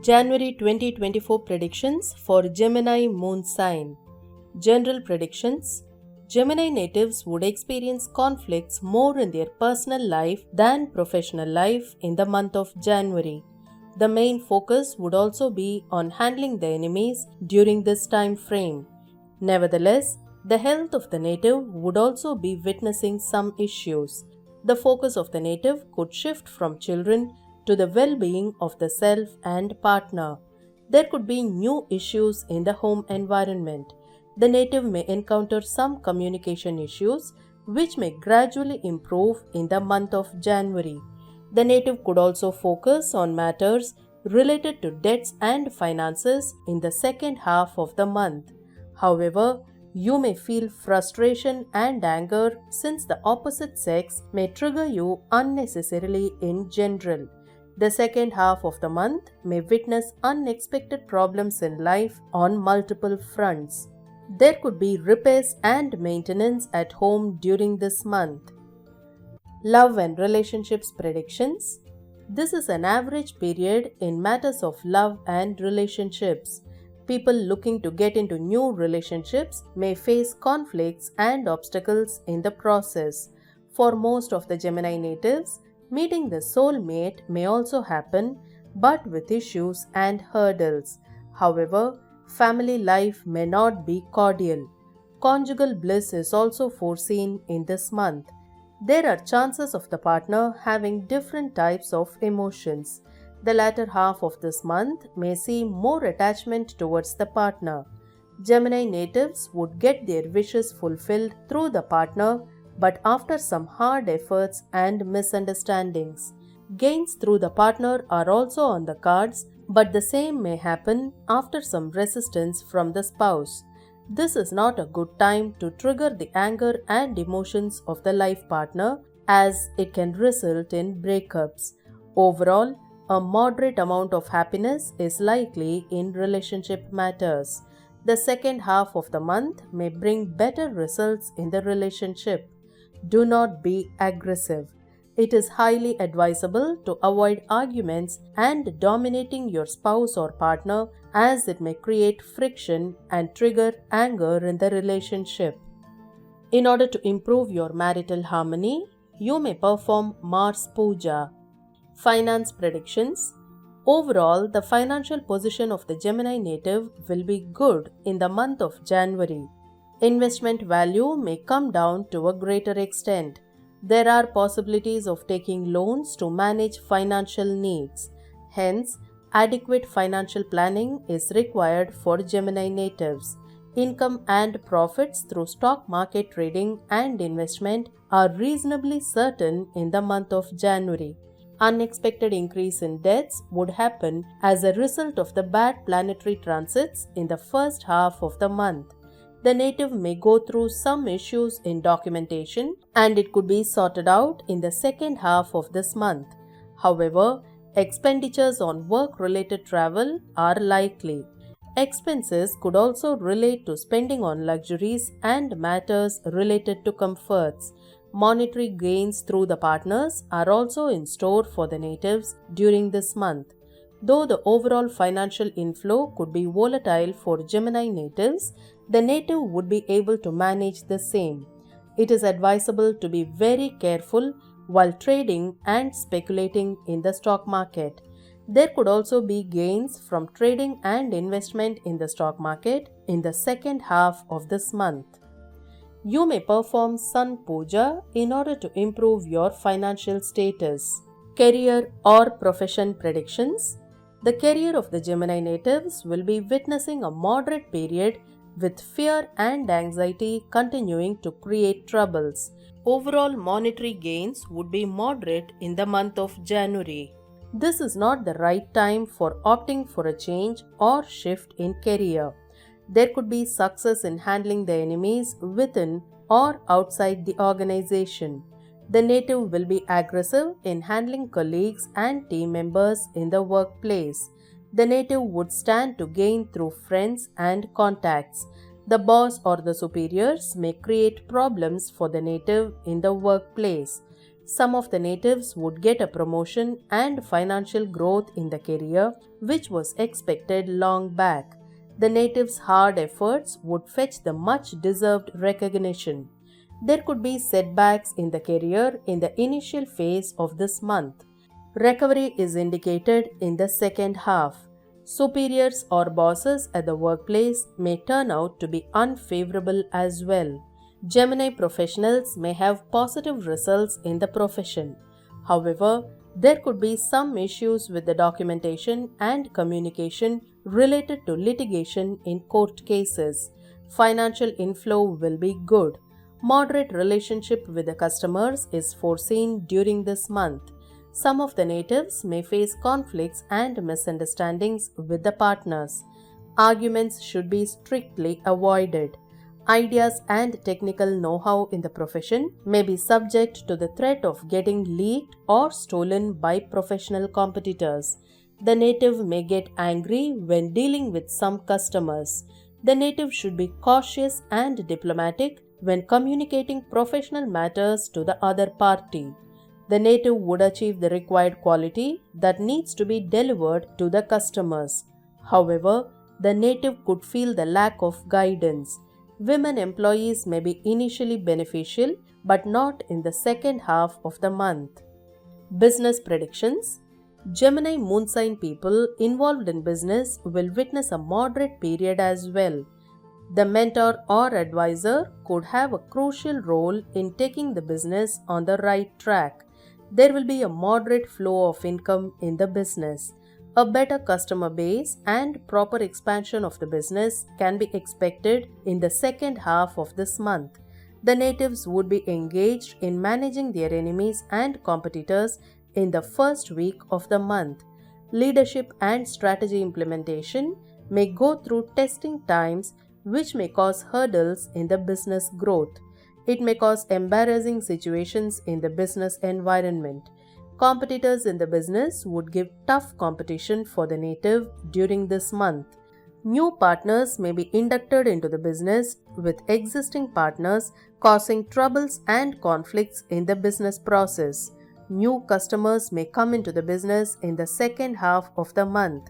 January 2024 predictions for Gemini moon sign. General predictions. Gemini natives would experience conflicts more in their personal life than professional life in the month of January. The main focus would also be on handling the enemies during this time frame. Nevertheless, the health of the native would also be witnessing some issues. The focus of the native could shift from children to the well-being of the self and partner. There could be new issues in the home environment. The native may encounter some communication issues which may gradually improve in the month of January. The native could also focus on matters related to debts and finances in the second half of the month. However, you may feel frustration and anger since the opposite sex may trigger you unnecessarily in general. The second half of the month may witness unexpected problems in life on multiple fronts. There could be repairs and maintenance at home during this month. Love and relationships predictions. This is an average period in matters of love and relationships. People looking to get into new relationships may face conflicts and obstacles in the process. For most of the Gemini natives, meeting the soulmate may also happen, but with issues and hurdles. However, family life may not be cordial. Conjugal bliss is also foreseen in this month. There are chances of the partner having different types of emotions. The latter half of this month may see more attachment towards the partner. Gemini natives would get their wishes fulfilled through the partner, but after some hard efforts and misunderstandings. Gains through the partner are also on the cards, but the same may happen after some resistance from the spouse. This is not a good time to trigger the anger and emotions of the life partner, as it can result in breakups. Overall, a moderate amount of happiness is likely in relationship matters. The second half of the month may bring better results in the relationship. Do not be aggressive. It is highly advisable to avoid arguments and dominating your spouse or partner, as it may create friction and trigger anger in the relationship. In order to improve your marital harmony, you may perform Mars Puja. Finance predictions. Overall, the financial position of the Gemini native will be good in the month of January. Investment value may come down to a greater extent. There are possibilities of taking loans to manage financial needs. Hence, adequate financial planning is required for Gemini natives. Income and profits through stock market trading and investment are reasonably certain in the month of January. Unexpected increase in debts would happen as a result of the bad planetary transits in the first half of the month. The native may go through some issues in documentation, and it could be sorted out in the second half of this month. However, expenditures on work-related travel are likely. Expenses could also relate to spending on luxuries and matters related to comforts. Monetary gains through the partners are also in store for the natives during this month. Though the overall financial inflow could be volatile for Gemini natives, the native would be able to manage the same. It is advisable to be very careful while trading and speculating in the stock market. There could also be gains from trading and investment in the stock market in the second half of this month. You may perform Sun Puja in order to improve your financial status. Career or profession predictions. The career of the Gemini natives will be witnessing a moderate period with fear and anxiety continuing to create troubles. Overall monetary gains would be moderate in the month of January. This is not the right time for opting for a change or shift in career. There could be success in handling the enemies within or outside the organization. The native will be aggressive in handling colleagues and team members in the workplace. The native would stand to gain through friends and contacts. The boss or the superiors may create problems for the native in the workplace. Some of the natives would get a promotion and financial growth in the career, which was expected long back. The natives' hard efforts would fetch the much deserved recognition. There could be setbacks in the career in the initial phase of this month. Recovery is indicated in the second half. Superiors or bosses at the workplace may turn out to be unfavorable as well. Gemini professionals may have positive results in the profession. However, there could be some issues with the documentation and communication related to litigation in court cases. Financial inflow will be good. Moderate relationship with the customers is foreseen during this month. Some of the natives may face conflicts and misunderstandings with the partners. Arguments should be strictly avoided. Ideas and technical know-how in the profession may be subject to the threat of getting leaked or stolen by professional competitors. The native may get angry when dealing with some customers. The native should be cautious and diplomatic when communicating professional matters to the other party. The native would achieve the required quality that needs to be delivered to the customers. However, the native could feel the lack of guidance. Women employees may be initially beneficial but not in the second half of the month. Business predictions. Gemini moon sign people involved in business will witness a moderate period as well. The mentor or advisor could have a crucial role in taking the business on the right track. There will be a moderate flow of income in the business. A better customer base and proper expansion of the business can be expected in the second half of this month. The natives would be engaged in managing their enemies and competitors in the first week of the month. Leadership and strategy implementation may go through testing times, which may cause hurdles in the business growth. It may cause embarrassing situations in the business environment. Competitors in the business would give tough competition for the native during this month. New partners may be inducted into the business with existing partners, causing troubles and conflicts in the business process. New customers may come into the business in the second half of the month.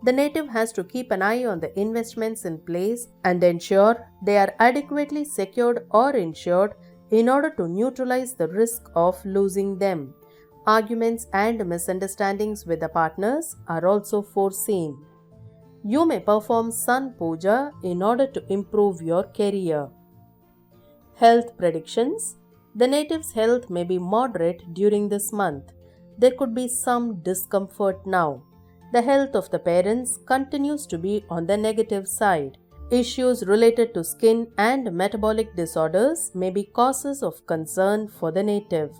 The native has to keep an eye on the investments in place and ensure they are adequately secured or insured in order to neutralize the risk of losing them. Arguments and misunderstandings with the partners are also foreseen. You may perform Sun Puja in order to improve your career. Health predictions. The native's health may be moderate during this month. There could be some discomfort now. The health of the parents continues to be on the negative side. Issues related to skin and metabolic disorders may be causes of concern for the native.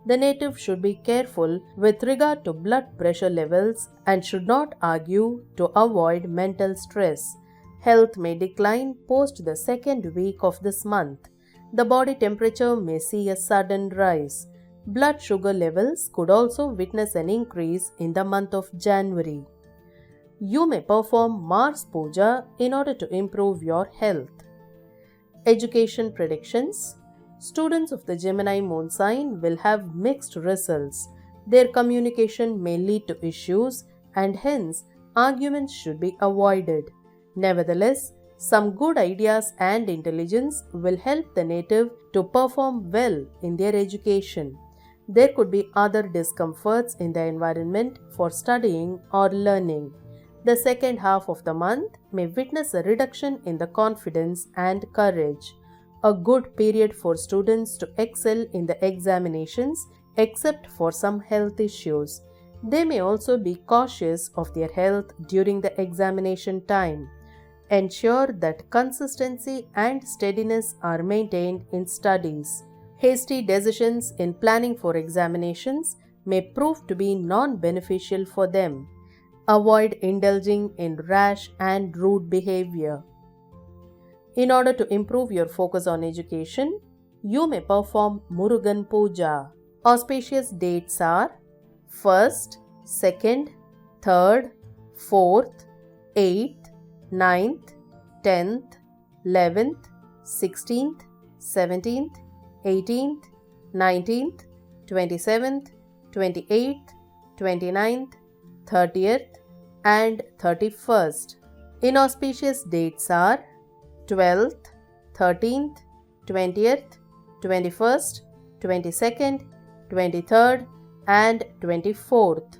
The native should be careful with regard to blood pressure levels and should not argue to avoid mental stress. Health may decline post the second week of this month. The body temperature may see a sudden rise. Blood sugar levels could also witness an increase in the month of January. You may perform Mars Puja in order to improve your health. Education predictions. Students of the Gemini moon sign will have mixed results. Their communication may lead to issues and hence arguments should be avoided. Nevertheless, some good ideas and intelligence will help the native to perform well in their education. There could be other discomforts in the environment for studying or learning. The second half of the month may witness a reduction in the confidence and courage. A good period for students to excel in the examinations except for some health issues. They may also be cautious of their health during the examination time. Ensure that consistency and steadiness are maintained in studies. Hasty decisions in planning for examinations may prove to be non-beneficial for them. Avoid indulging in rash and rude behavior. In order to improve your focus on education, you may perform Murugan Puja. Auspicious dates are 1st, 2nd, 3rd, 4th, 8th, 9th, 10th, 11th, 16th, 17th, 18th, 19th, 27th, 28th, 29th, 30th, and 31st. Inauspicious dates are 12th, 13th, 20th, 21st, 22nd, 23rd, and 24th.